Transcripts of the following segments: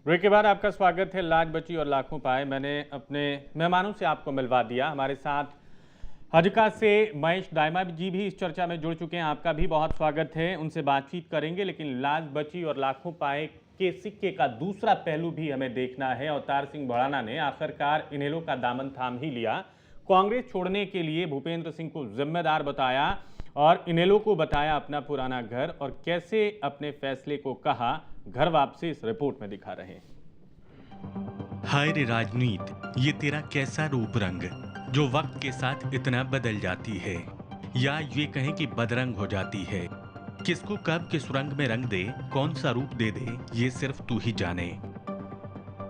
Break के बाद आपका स्वागत है। लाख बची और लाखों पाए। मैंने अपने मेहमानों से आपको मिलवा दिया। हमारे साथ हजका से महेश दाइमा जी भी इस चर्चा में जुड़ चुके हैं। आपका भी बहुत स्वागत है। उनसे बातचीत करेंगे, लेकिन लाख बची और लाखों पाए के सिक्के का दूसरा पहलू भी हमें देखना है। अवतार सिंह भड़ाना ने आखिरकार इनेलो का दामन थाम ही लिया। कांग्रेस छोड़ने के लिए भूपेंद्र सिंह को जिम्मेदार बताया और इनेलो को बताया अपना पुराना घर, और कैसे अपने फैसले को कहा घर वापसी इस रिपोर्ट में दिखा रहे हैं। हाय रे राजनीति, ये तेरा कैसा रूप रंग जो वक्त के साथ इतना बदल जाती है, या ये कहें कि बदरंग हो जाती है। किसको कब किस रंग में रंग दे, कौन सा रूप दे दे, ये सिर्फ तू ही जाने।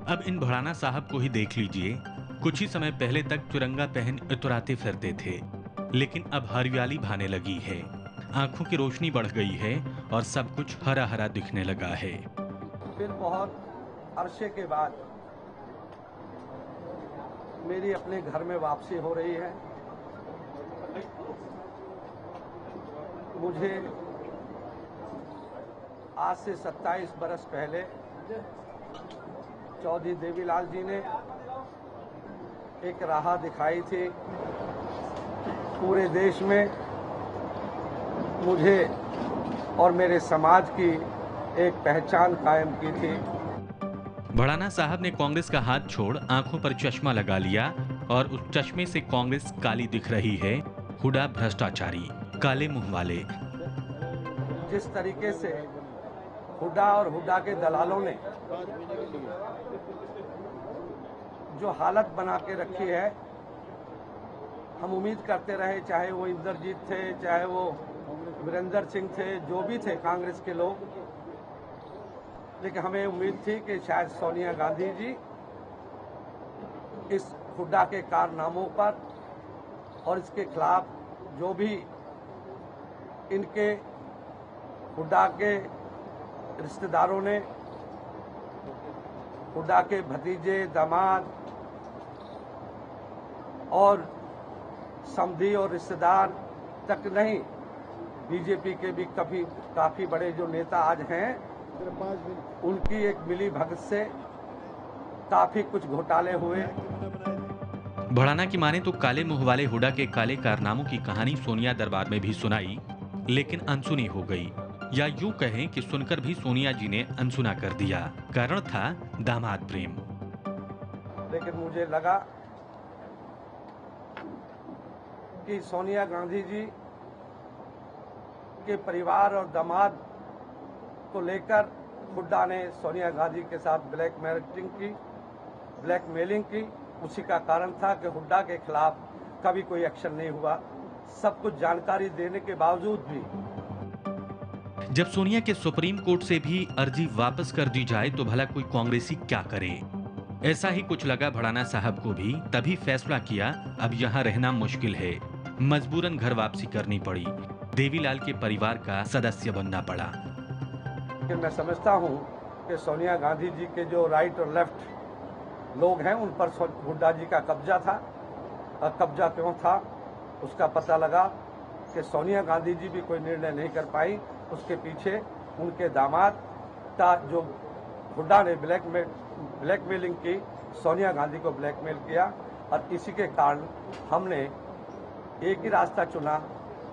अब इन भड़ाना साहब को ही देख लीजिए। कुछ ही समय पहले तक चुरंगा पहन इतराते फिरते थे, लेकिन अब हरियाली भाने लगी है, आंखों की रोशनी बढ़ गई है और सब कुछ हरा हरा दिखने लगा है। फिर बहुत अरसे के बाद मेरी अपने घर में वापसी हो रही है। मुझे आज से 27 बरस पहले चौधरी देवीलाल जी ने एक राह दिखाई थी। पूरे देश में मुझे और मेरे समाज की एक पहचान कायम की थी। भड़ाना साहब ने कांग्रेस का हाथ छोड़ आंखों पर चश्मा लगा लिया और उस चश्मे से कांग्रेस काली दिख रही है। हुडा भ्रष्टाचारी, काले मुंह वाले। जिस तरीके से हुडा और हुडा के दलालों ने जो हालत बना के रखी है, हम उम्मीद करते रहे, चाहे वो इंद्रजीत थे, चाहे वो वीरेंद्र सिंह थे, जो भी थे कांग्रेस के लोग, लेकिन हमें उम्मीद थी कि शायद सोनिया गांधी जी इस हुड्डा के कारनामों पर और इसके खिलाफ जो भी इनके हुड्डा के रिश्तेदारों ने, हुड्डा के भतीजे, दामाद और समधी और रिश्तेदार तक नहीं, बीजेपी के भी काफी बड़े जो नेता आज हैं, उनकी एक मिली भगत से काफी कुछ घोटाले हुए। भड़ाना की माने तो काले मुंह वाले हुडा के काले कारनामों की कहानी सोनिया दरबार में भी सुनाई, लेकिन अनसुनी हो गई, या यूं कहें कि सुनकर भी सोनिया जी ने अनसुना कर दिया। कारण था दामाद प्रेम। लेकिन मुझे लगा कि सोनिया गांधी जी के परिवार और दामाद को लेकर हुड्डा ने सोनिया गांधी के साथ ब्लैकमेलिंग की। उसी का कारण था कि हुड्डा के खिलाफ कभी कोई एक्शन नहीं हुआ, सब कुछ जानकारी देने के बावजूद भी। जब सोनिया के सुप्रीम कोर्ट से भी अर्जी वापस कर दी जाए तो भला कोई कांग्रेसी क्या करे। ऐसा ही कुछ लगा भड़ाना साहब को भी, तभी फैसला किया अब यहाँ रहना मुश्किल है। मजबूरन घर वापसी करनी पड़ी, देवीलाल के परिवार का सदस्य बनना पड़ा। मैं समझता हूँ कि सोनिया गांधी जी के जो राइट और लेफ्ट लोग हैं, उन पर हुड्डा जी का कब्जा था। और कब्जा क्यों था, उसका पता लगा कि सोनिया गांधी जी भी कोई निर्णय नहीं कर पाई। उसके पीछे उनके दामाद का जो हुड्डा ने ब्लैकमेलिंग की, सोनिया गांधी को ब्लैकमेल किया। और इसी के कारण हमने एक ही रास्ता चुना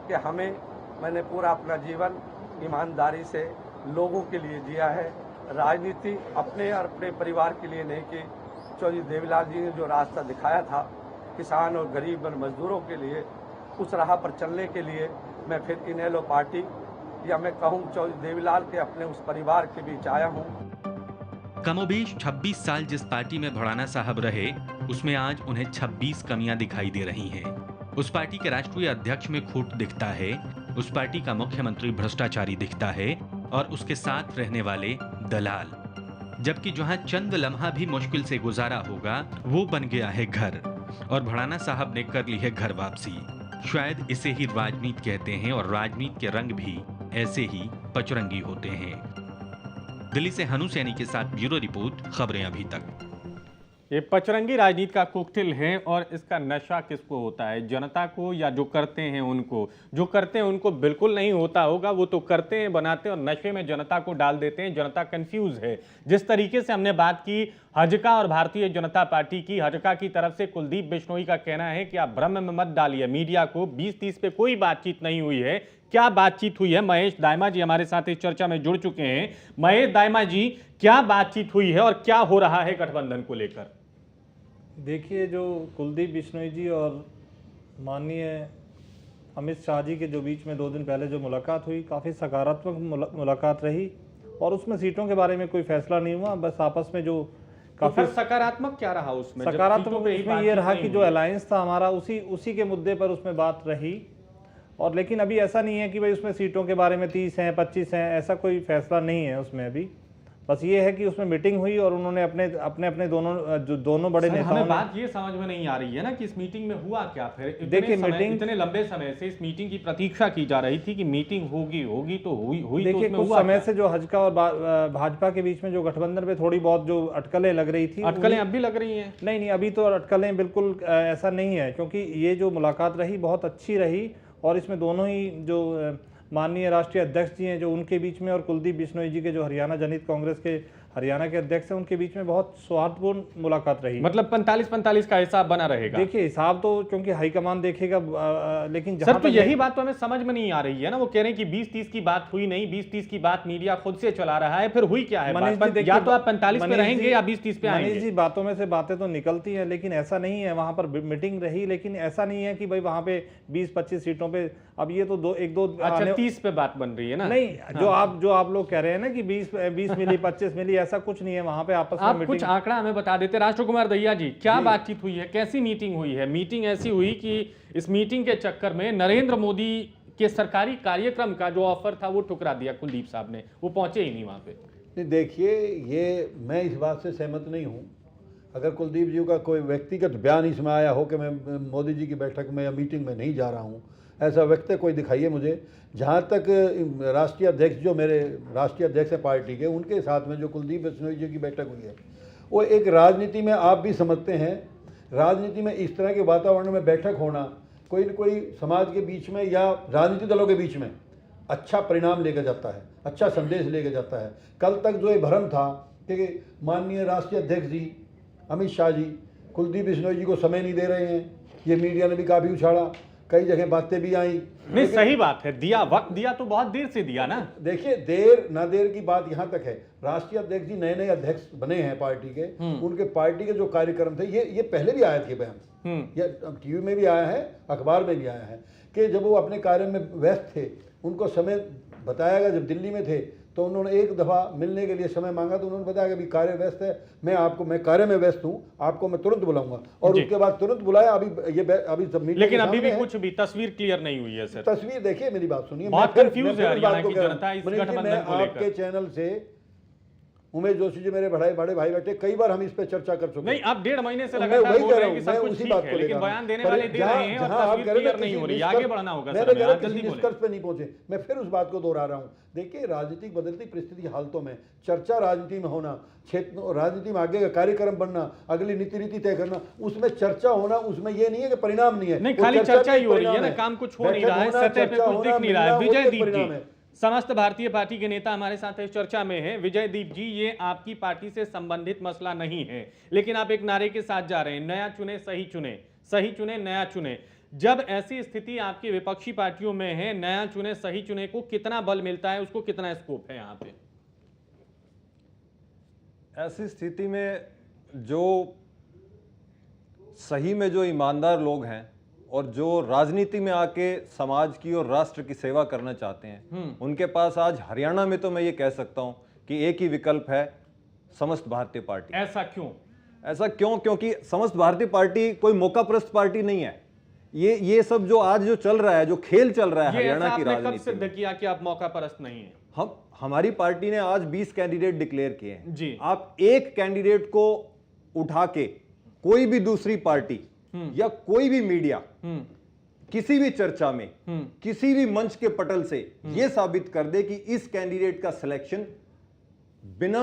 कि मैंने पूरा अपना जीवन ईमानदारी से लोगों के लिए जिया है, राजनीति अपने और अपने परिवार के लिए नहीं की। चौधरी देवीलाल जी ने जो रास्ता दिखाया था किसान और गरीब और मजदूरों के लिए, उस राह पर चलने के लिए मैं फिर इनेलो पार्टी, या मैं कहूँ चौधरी देवीलाल के अपने उस परिवार के बीच आया हूँ। कमोबेश 26 साल जिस पार्टी में भड़ाना साहब रहे, उसमें आज उन्हें 26 कमियां दिखाई दे रही हैं। उस पार्टी के राष्ट्रीय अध्यक्ष में खोट दिखता है, उस पार्टी का मुख्यमंत्री भ्रष्टाचारी दिखता है, और उसके साथ रहने वाले दलाल। जबकि जहां चंद लम्हा भी मुश्किल से गुजारा होगा, वो बन गया है घर, और भड़ाना साहब ने कर ली है घर वापसी। शायद इसे ही राजनीति कहते हैं, और राजनीति के रंग भी ऐसे ही पचरंगी होते हैं। दिल्ली से हनु सैनी के साथ ब्यूरो रिपोर्ट, खबरें अभी तक। ये पचरंगी राजनीति का कोकटेल है और इसका नशा किसको होता है, जनता को या जो करते हैं उनको? जो करते हैं उनको बिल्कुल नहीं होता होगा, वो तो करते हैं, बनाते हैं और नशे में जनता को डाल देते हैं। जनता कंफ्यूज है। जिस तरीके से हमने बात की हजका और भारतीय जनता पार्टी की, हजका की तरफ से कुलदीप बिश्नोई का कहना है कि आप भ्रम में मत डालिए मीडिया को, 20-30 पे कोई बातचीत नहीं हुई है। क्या बातचीत हुई है? महेश दाइमा जी हमारे साथ इस चर्चा में जुड़ चुके हैं। महेश दाइमा जी, क्या बातचीत हुई है और क्या हो रहा है गठबंधन को लेकर? देखिए, जो कुलदीप बिश्नोई जी और माननीय अमित शाह जी के जो बीच में 2 दिन पहले जो मुलाकात हुई, काफ़ी सकारात्मक मुलाकात रही और उसमें सीटों के बारे में कोई फैसला नहीं हुआ। बस आपस में जो काफी सकारात्मक क्या रहा उसमें? सकारात्मक इसमें ये रहा कि जो अलायंस था हमारा, उसी के मुद्दे पर उसमें बात रही। और लेकिन अभी ऐसा नहीं है कि भाई उसमें सीटों के बारे में 30 हैं 25 हैं, ऐसा कोई फैसला नहीं है उसमें अभी। बस ये है कि उसमें मीटिंग हुई और उन्होंने अपने दोनों बड़े नेताओं हमें बात ये समझ में नहीं आ रही है ना कि इस मीटिंग में हुआ क्या? फिर देखिए, मीटिंग इतने लंबे समय से इस मीटिंग की प्रतीक्षा की जा रही थी कि मीटिंग होगी तो हुई। देखिए, कुछ समय से जो हजका और भाजपा के बीच में जो गठबंधन पे थोड़ी बहुत जो अटकलें लग रही थी, अटकलें अब भी लग रही हैं? नहीं, अभी तो अटकलें बिल्कुल ऐसा नहीं है, क्योंकि ये जो मुलाकात रही बहुत अच्छी रही और इसमें दोनों ही जो माननीय राष्ट्रीय अध्यक्ष जी हैं जो उनके बीच में और कुलदीप बिश्नोई जी के जो हरियाणा जनहित कांग्रेस के हरियाणा के अध्यक्ष हैं उनके बीच में बहुत सौहार्दपूर्ण मुलाकात रही। मतलब 45-45 का हिसाब बना रहेगा? देखिए, हिसाब तो क्योंकि हाईकमान देखेगा, लेकिन सर तो यही बात तो हमें समझ में नहीं आ रही है ना। वो कह रहे हैं कि 20-30 की बात हुई नहीं, 20-30 की बात मीडिया खुद से चला रहा है। फिर हुई क्या है बात? या तो आप 45 पे रहेंगे या 20-30 पे आएंगे। मनीष जी, बातों में से बातें तो निकलती हैं, लेकिन ऐसा नहीं है। वहां पर मीटिंग रही, लेकिन ऐसा नहीं है कि भाई वहां पे 20-25 सीटों पे, अब ये तो 1-2 अच्छा 30 पे बात बन रही है ना? नहीं, जो आप लोग कह रहे हैं ना कि 20 मिली 25 मिली, ऐसा कुछ नहीं है। वहां पे आपस में आप कुछ आंकड़ा हमें बता देते राष्ट्र कुमार दहिया जी, क्या बातचीत हुई है, कैसी मीटिंग हुई है? मीटिंग ऐसी हुई कि इस मीटिंग के चक्कर में नरेंद्र मोदी के सरकारी कार्यक्रम का जो ऑफर था वो ठुकरा दिया कुलदीप साहब ने, वो पहुंचे ही नहीं वहां पे। नहीं, देखिए, ये मैं इस बात से सहमत नहीं हूँ। अगर कुलदीप जी का कोई व्यक्तिगत बयान इसमें आया हो कि मैं मोदी जी की बैठक में या मीटिंग में नहीं जा रहा हूँ, ऐसा व्यक्ति कोई दिखाइए मुझे। जहाँ तक राष्ट्रीय अध्यक्ष, जो मेरे राष्ट्रीय अध्यक्ष हैं पार्टी के, उनके साथ में जो कुलदीप बिश्नोई जी की बैठक हुई है, वो एक राजनीति में, आप भी समझते हैं, राजनीति में इस तरह के वातावरण में बैठक होना कोई न कोई समाज के बीच में या राजनीतिक दलों के बीच में अच्छा परिणाम लेकर जाता है, अच्छा संदेश लेकर जाता है। कल तक जो ये भ्रम था कि माननीय राष्ट्रीय अध्यक्ष जी अमित शाह जी कुलदीप बिश्नोई जी को समय नहीं दे रहे हैं, ये मीडिया ने भी काफ़ी उछाला, कई जगह बातें भी आई। नहीं, सही बात है, दिया वक्त दिया तो बहुत देर से दिया ना। देखिए, देर ना देर की बात यहाँ तक है, राष्ट्रीय अध्यक्ष जी नए अध्यक्ष बने हैं पार्टी के, उनके पार्टी के जो कार्यक्रम थे, ये पहले भी आया थे बयान, ये टीवी में भी आया है, अखबार में भी आया है कि जब वो अपने कार्य में व्यस्त थे, उनको समय बताया गया। जब दिल्ली में थे तो उन्होंने एक दफ़ा मिलने के लिए समय मांगा तो उन्होंने बताया कि अभी कार्य व्यस्त है, मैं कार्य में व्यस्त हूँ, आपको मैं तुरंत बुलाऊंगा। और उसके बाद तुरंत बुलाया। अभी सब मीडिया, लेकिन अभी भी कुछ भी तस्वीर क्लियर नहीं हुई है सर। तस्वीर देखिए, मेरी बात सुनिए, बहुत कंफ्यूज है हरियाणा की जनता इस गठबंधन को लेकर। आपके चैनल से उमेश जोशी जी मेरे बड़े भाई बैठे, कई बार हम इस पे चर्चा कर चुके हैं। नहीं, आप 1.5 महीने से लगातार बोल रहे हैं कि सब कुछ ठीक है, लेकिन बयान देने वाले दे रहे हैं और तस्वीर क्लियर नहीं हो रही। आगे बढ़ना होगा सर, आप जल्दी बोलें। निष्कर्ष पे नहीं पहुंचे, मैं फिर उस बात को दोहरा रहा हूं। देखिए, राजनीतिक बदलती परिस्थिति हालतों में चर्चा राजनीति में होना, क्षेत्र राजनीति में आगे का कार्यक्रम बनना, अगली नीति रीति तय करना, उसमें चर्चा होना, उसमें ये नहीं है कि परिणाम नहीं है। नहीं, खाली चर्चा ही हो रही है ना, काम कुछ हो नहीं रहा है, सतह पे कुछ दिख नहीं रहा है। विजय दीप जी, समस्त भारतीय पार्टी के नेता हमारे साथ इस चर्चा में हैं। विजय दीप जी, ये आपकी पार्टी से संबंधित मसला नहीं है, लेकिन आप एक नारे के साथ जा रहे हैं, नया चुने सही चुने, सही चुने नया चुने। जब ऐसी स्थिति आपकी विपक्षी पार्टियों में है, नया चुने सही चुने को कितना बल मिलता है, उसको कितना स्कोप है यहाँ पे? ऐसी स्थिति में जो सही में जो ईमानदार लोग हैं और जो राजनीति में आके समाज की और राष्ट्र की सेवा करना चाहते हैं, उनके पास आज हरियाणा में तो मैं ये कह सकता हूं कि एक ही विकल्प है, समस्त भारतीय पार्टी। ऐसा क्यों? ऐसा क्यों? क्योंकि समस्त भारतीय पार्टी कोई मौकाप्रस्त पार्टी नहीं है। ये सब जो आज जो चल रहा है, जो खेल चल रहा है हरियाणा की राजनीति में, कब सिद्ध किया कि आप मौकापरस्त नहीं है? हमारी पार्टी ने आज 20 कैंडिडेट डिक्लेयर किए हैं जी। आप एक कैंडिडेट को उठा के कोई भी दूसरी पार्टी या कोई भी मीडिया किसी भी चर्चा में किसी भी मंच के पटल से यह साबित कर दे कि इस कैंडिडेट का सिलेक्शन बिना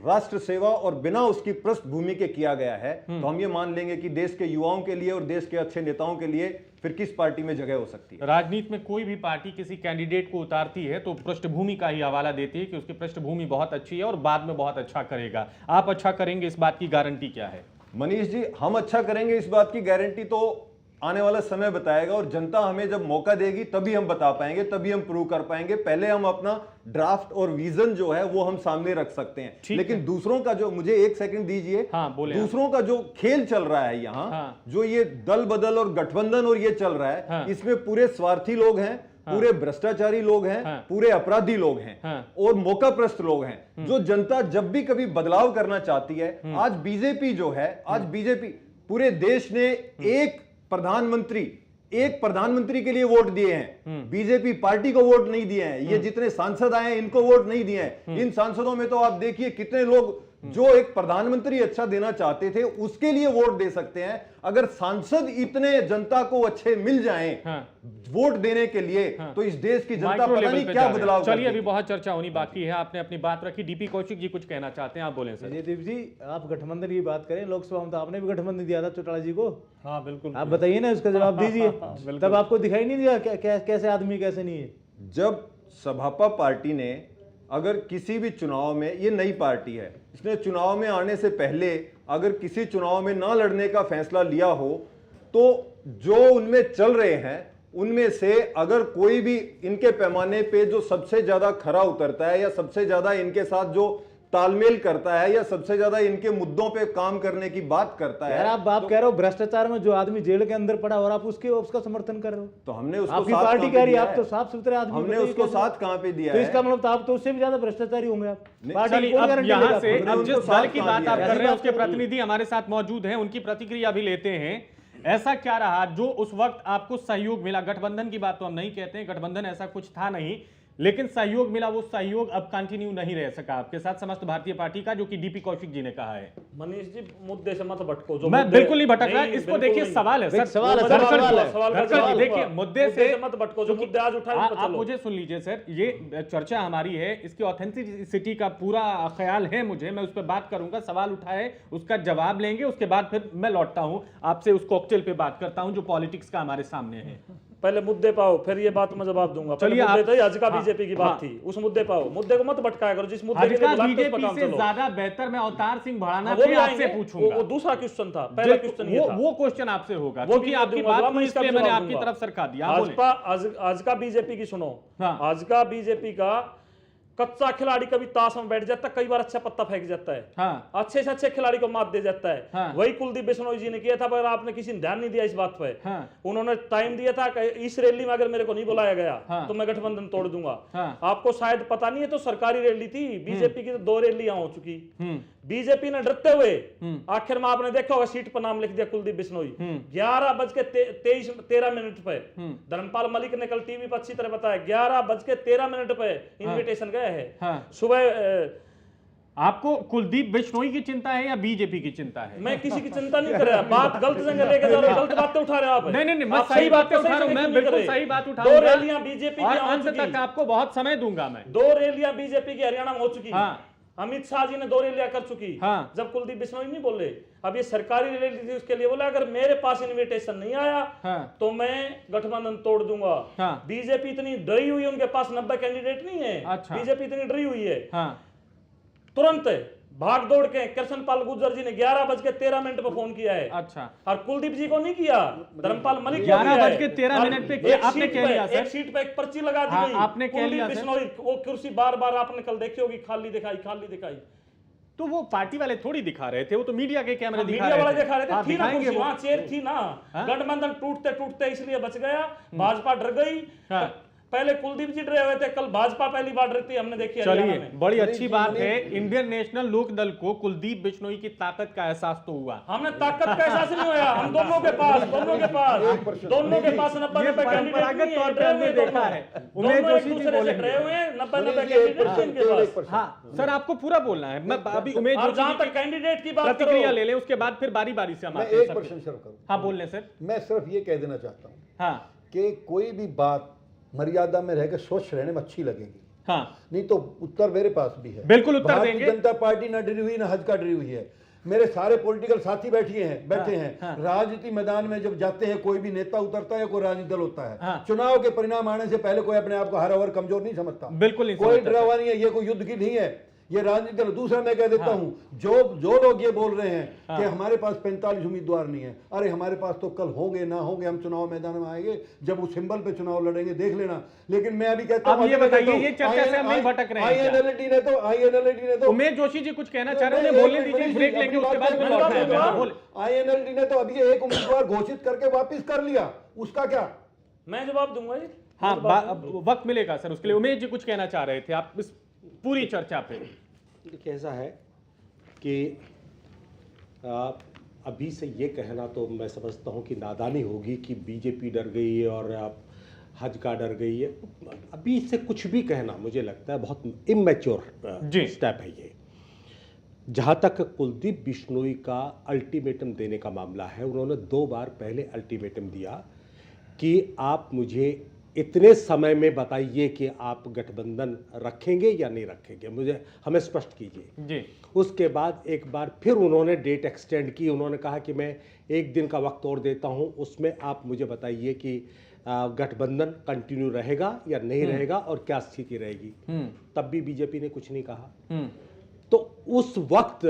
राष्ट्र सेवा और बिना उसकी पृष्ठभूमि के किया गया है, तो हम ये मान लेंगे कि देश के युवाओं के लिए और देश के अच्छे नेताओं के लिए फिर किस पार्टी में जगह हो सकती है। राजनीति में कोई भी पार्टी किसी कैंडिडेट को उतारती है तो पृष्ठभूमि का ही हवाला देती है कि उसकी पृष्ठभूमि बहुत अच्छी है और बाद में बहुत अच्छा करेगा। आप अच्छा करेंगे, इस बात की गारंटी क्या है? मनीष जी, हम अच्छा करेंगे इस बात की गारंटी तो आने वाला समय बताएगा, और जनता हमें जब मौका देगी तभी हम बता पाएंगे, तभी हम प्रूव कर पाएंगे। पहले हम अपना ड्राफ्ट और विजन जो है वो हम सामने रख सकते हैं, लेकिन दूसरों का जो, मुझे एक सेकंड दीजिए, हाँ, बोले दूसरों का जो खेल चल रहा है यहाँ, हाँ, जो ये दल बदल और गठबंधन और ये चल रहा है, हाँ, इसमें पूरे स्वार्थी लोग हैं, पूरे भ्रष्टाचारी लोग हैं, हाँ, पूरे अपराधी लोग हैं, हाँ, और मौकाप्रस्त लोग हैं। जो जनता जब भी कभी बदलाव करना चाहती है, आज बीजेपी जो है, आज बीजेपी पूरे देश ने एक प्रधानमंत्री के लिए वोट दिए हैं, बीजेपी पार्टी को वोट नहीं दिए हैं। ये जितने सांसद आए हैं इनको वोट नहीं दिए हैं। इन सांसदों में तो आप देखिए कितने लोग जो एक प्रधानमंत्री अच्छा देना चाहते थे उसके लिए वोट दे सकते हैं। अगर सांसद इतने जनता को अच्छे मिल जाएं वोट देने के लिए, तो इस देश की जनता पता नहीं क्या बदलाव। चलिए, अभी बहुत चर्चा होनी बाकी है। आपने अपनी बात रखी। डीपी कौशिक जी कुछ कहना चाहते हैं, आप बोलें सर। जयदीप जी, आप गठबंधन की बात करें, लोकसभा में तो आपने भी गठबंधन दिया था चौटाला जी को। हाँ बिल्कुल, आप बताइए ना, उसका जवाब दीजिए। तब आपको दिखाई नहीं दिया कैसे आदमी कैसे नहीं है। जब सभापा पार्टी ने, अगर किसी भी चुनाव में, ये नई पार्टी है, इसने चुनाव में आने से पहले अगर किसी चुनाव में ना लड़ने का फैसला लिया हो, तो जो उनमें चल रहे हैं उनमें से अगर कोई भी इनके पैमाने पे जो सबसे ज्यादा खरा उतरता है, या सबसे ज्यादा इनके साथ जो तालमेल करता है, या सबसे ज्यादा इनके मुद्दों पे काम करने की बात करता है। यार आप कह रहे हो भ्रष्टाचार में जो आदमी जेल के अंदर पड़ा, और आप उसका समर्थन कर रहे हो। तो हमने उसको आपकी पार्टी कह रही है आप तो साफ सुथरे आदमी, हमने उसको साथ कहां पे दिया तो है? इसका मतलब तो आप तो उससे भी ज्यादा भ्रष्टाचारी होंगे आप। चलिए, अब यहाँ से अब जिस दल की बात आप कर रहे हैं उसके है। प्रतिनिधि हमारे साथ मौजूद हैं, उनकी प्रतिक्रिया भी लेते हैं। ऐसा क्या रहा जो उस वक्त आपको सहयोग मिला? गठबंधन की बात तो हम नहीं कहते हैं, गठबंधन ऐसा कुछ था नहीं, लेकिन सहयोग मिला, वो सहयोग अब कंटिन्यू नहीं रह सका आपके साथ समस्त भारतीय पार्टी का, जो कि डीपी कौशिक जी ने कहा है। मनीष जी, मुद्दे से मत भटको। जो मैं बिल्कुल नहीं भटक रहा, इसको देखिए, सवाल है सर, सवाल है, देखिए मुद्दे से मत भटको, जो मुद्दे आज उठाए आप मुझे सुन लीजिए सर, ये चर्चा हमारी है, इसकी ऑथेंटिसिटी का पूरा ख्याल है मुझे, मैं उस पर बात करूंगा, सवाल उठाए उसका जवाब लेंगे, उसके बाद फिर मैं लौटता हूं आपसे, उस कॉकटेल पे बात करता हूं जो पॉलिटिक्स का हमारे सामने है। पहले मुद्दे पाओ, फिर ये बात मैं जवाब दूंगा। चलिए, आज का बीजेपी की बात थी, उस मुद्दे पाओ, मुद्दे को मत भटकाया करो। जिस मुद्दे के लिए बीजेपी से ज्यादा बेहतर मैं अवतार सिंह भड़ाना पे आपसे पूछूंगा। वो दूसरा क्वेश्चन था, पहला क्वेश्चन ये था। वो क्वेश्चन आपसे होगा, क्योंकि आपकी बात में इसलिए मैंने आपकी तरफ सरका दिया। आज का बीजेपी की सुनो, आज का बीजेपी का कच्चा खिलाड़ी कभी ताश में बैठ जाता है, कई बार अच्छा पत्ता फेंक जाता है, हाँ, अच्छे से अच्छे खिलाड़ी को मात दे जाता है। हाँ, वही कुलदीप बिश्नोई जी ने किया था, पर आपने किसी ने ध्यान नहीं दिया इस बात पे। हाँ, उन्होंने टाइम दिया था कि इस रैली में अगर मेरे को नहीं बुलाया गया, हाँ, तो मैं गठबंधन तोड़ दूंगा। हाँ, आपको शायद पता नहीं है, तो सरकारी रैली थी, बीजेपी की तो 2 रैलियां हो चुकी। बीजेपी ने डरते हुए आखिर में आपने देखा होगा सीट पर नाम लिख दिया कुलदीप बिश्नोई। 11:13 पे धर्मपाल मलिक ने कल टीवी पर अच्छी तरह बताया, 11:13 पे इन्विटेशन गया है। सुबह आपको कुलदीप बिश्नोई की चिंता है या बीजेपी की चिंता है? मैं किसी की चिंता नहीं कर रहा, बात गलत जगह लेके जा रहे हो, गलत बातें उठा रहे हो आप। नहीं, मैं सही बातें उठा रहा हूं, मैं बिल्कुल सही बात उठा रहा हूं। 2 रैलियां बीजेपी की, अंत तक आपको बहुत समय दूंगा मैं। 2 रैलियां बीजेपी की हरियाणा में हो चुकी। अमित शाह जी ने 2 रैलियां कर चुकी। जब कुलदीप बिश्नोई नहीं बोले, अब ये सरकारी रैली थी, उसके लिए बोला अगर मेरे पास इनविटेशन नहीं आया तो मैं गठबंधन तोड़ दूंगा। बीजेपी इतनी डरी हुई है, उनके पास 90 कैंडिडेट नहीं है। बीजेपी इतनी डरी हुई है, तुरंत भाग दौड़ के कृष्णपाल गुर्जर जी ने 11:13 पे फोन किया है। अच्छा, और कुलदीप जी को नहीं किया, धर्मपाल मलिक 11:13 पे आपने कह लिया सर, एक सीट पे एक पर्ची लगा दी गई। आपने कह लिया बिश्नोई वो कुर्सी बार-बार आपने कल देखी होगी, खाली दिखाई। तो वो पार्टी वाले थोड़ी दिखा रहे थे, वो तो मीडिया के कैमरे दिखा मीडिया वाले दिखा रहे थे। थी ना दिखाएंगे कुर्सी, वहां चेयर थी ना। गठबंधन टूटते इसलिए बच गया, भाजपा डर गई। पहले कुलदीप जी डरे हुए थे, कल भाजपा पहली बार डरती हमने देखी। चलिए, बड़ी अच्छी बात है, इंडियन नेशनल लोक दल को कुलदीप बिश्नोई की ताकत का एहसास तो हुआ। हमने ताकत का एहसास नहीं होया, हम दोनों के पास 90 परंपरागत तौर पे हमने देखा है। उमेश जोशी जी बोले 90 कैंडिडेट इनके पास। हाँ सर, आपको पूरा बोलना है। मैं अभी उमेश जोशी जहां तक कैंडिडेट की बात प्रतिक्रिया ले ले, उसके बाद फिर बारी बारी से हम मैं एक प्रश्न शुरू करूं। हाँ बोल लें सर। मैं सिर्फ ये कह देना चाहता हूं हाँ कि कोई भी बात मर्यादा में रहकर सोच रहने में अच्छी लगेगी। हाँ। नहीं तो उत्तर मेरे पास भी है। बिल्कुल उत्तर भारतीय देंगे। जनता पार्टी ना डरी हुई ना हज का डरी हुई है। मेरे सारे पॉलिटिकल साथी बैठे हैं। राजनीति मैदान में जब जाते हैं, कोई भी नेता उतरता है, कोई राजनीतिक दल होता है, चुनाव के परिणाम आने से पहले कोई अपने आप को हारा और कमजोर नहीं समझता। बिल्कुल नहीं कोई डरावा नहीं है, ये कोई युद्ध की नहीं है, ये राजनीति। दूसरा मैं कह देता हूं, जो लोग ये बोल रहे हैं कि हमारे पास 45 उम्मीदवार नहीं है, अरे हमारे पास तो कल होंगे ना होंगे, हम चुनाव मैदान में आएंगे जब उस सिंबल पे चुनाव लड़ेंगे, देख लेना। लेकिन मैं अभी कहता हूं, ये बताइए, ये चर्चा से हम नहीं भटक रहे हैं। आईएनएलडी ने तो उमेश जोशी जी कुछ कहना चाह रहे हैं, बोलने दीजिए, ब्रेक लेंगे उसके बाद फिर लौटना है। आईएनएलडी ने तो अभी एक उम्मीदवार घोषित करके वापिस कर लिया, उसका क्या? मैं जवाब दूंगा जी। हाँ, वक्त मिलेगा सर उसके लिए। उमेश जी कुछ कहना चाह रहे थे आप इस पूरी चर्चा पे। देखिए, ऐसा है कि अभी से ये कहना तो मैं समझता हूँ कि नादानी होगी कि बीजेपी डर गई है और हज का डर गई है। अभी से कुछ भी कहना मुझे लगता है बहुत इमेच्योर स्टेप है ये। जहाँ तक कुलदीप बिश्नोई का अल्टीमेटम देने का मामला है, उन्होंने 2 बार पहले अल्टीमेटम दिया कि आप मुझे इतने समय में बताइए कि आप गठबंधन रखेंगे या नहीं रखेंगे, हमें स्पष्ट कीजिए जी। उसके बाद एक बार फिर उन्होंने डेट एक्सटेंड की, उन्होंने कहा कि मैं 1 दिन का वक्त और देता हूं, उसमें आप मुझे बताइए कि गठबंधन कंटिन्यू रहेगा या नहीं रहेगा और क्या स्थिति रहेगी। तब भी बीजेपी ने कुछ नहीं कहा। तो उस वक्त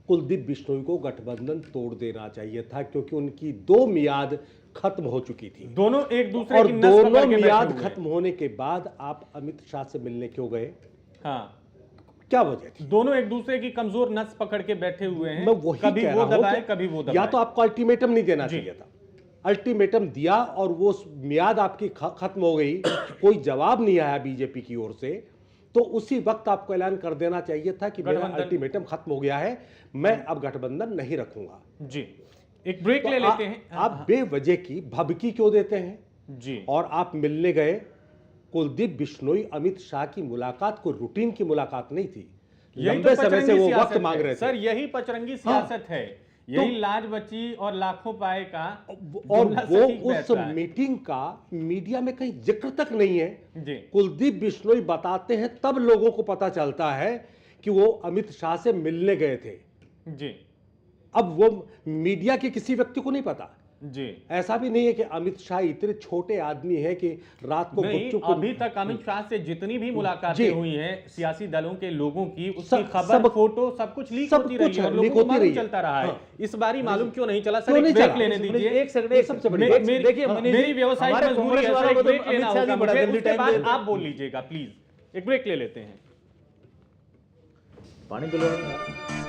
कुलदीप बिश्नोई को गठबंधन तोड़ देना चाहिए था, क्योंकि उनकी 2 मियाद खत्म हो चुकी थी। दोनों एक दूसरे और की नस दोनों मियाद खत्म होने के बाद आप अमित शाह से मिलने क्यों गए? हाँ, क्या वजह थी? दोनों एक दूसरे की कमजोर नस पकड़ के बैठे हुए हैं। मैं वही कभी कह वो रहा हूं दबाए, कि कभी वो दबाए। या तो आपको अल्टीमेटम नहीं देना चाहिए था, अल्टीमेटम दिया और वो मियाद आपकी खत्म हो गई, कोई जवाब नहीं आया बीजेपी की ओर से, तो उसी वक्त आपको ऐलान कर देना चाहिए था कि मेरा अल्टीमेटम खत्म हो गया है, मैं अब गठबंधन नहीं रखूंगा जी। एक ब्रेक ले लेते हैं। आप बेवजह की भभकी क्यों देते हैं जी? और आप मिलने गए। कुलदीप बिश्नोई अमित शाह की मुलाकात कोई रूटीन की मुलाकात नहीं थी, लंबे समय से वो वक्त मांग रहे थे। सर, यही पचरंगी सियासत है, यही लाज बची और लाखों पाए का। और वो उस मीटिंग का मीडिया में कहीं जिक्र तक नहीं है जी। कुलदीप बिश्नोई बताते हैं तब लोगों को पता चलता है कि वो अमित शाह से मिलने गए थे जी। अब वो मीडिया के किसी व्यक्ति को नहीं पता जी। ऐसा भी नहीं है कि अमित शाह इतने छोटे आदमी हैं कि रात को नहीं, अभी तक अमित शाह से जितनी भी मुलाकातें हुई हैं सियासी दलों के लोगों की, उसकी खबर, फोटो सब कुछ लीक होती रही है और लोगों को मालूम चलता रहा है। इस बारी मालूम क्यों नहीं चला? सर, एक ब्रेक लेने दीजिए। एक सेकंड, सबसे बड़ी देखिए, मेरी व्यवसायिक मजबूरी है, एक ब्रेक लेना होगा मुझे, उसके बाद आप बोल लीजिएगा प्लीज। एक ब्रेक ले लेते हैं। पानी पिलो।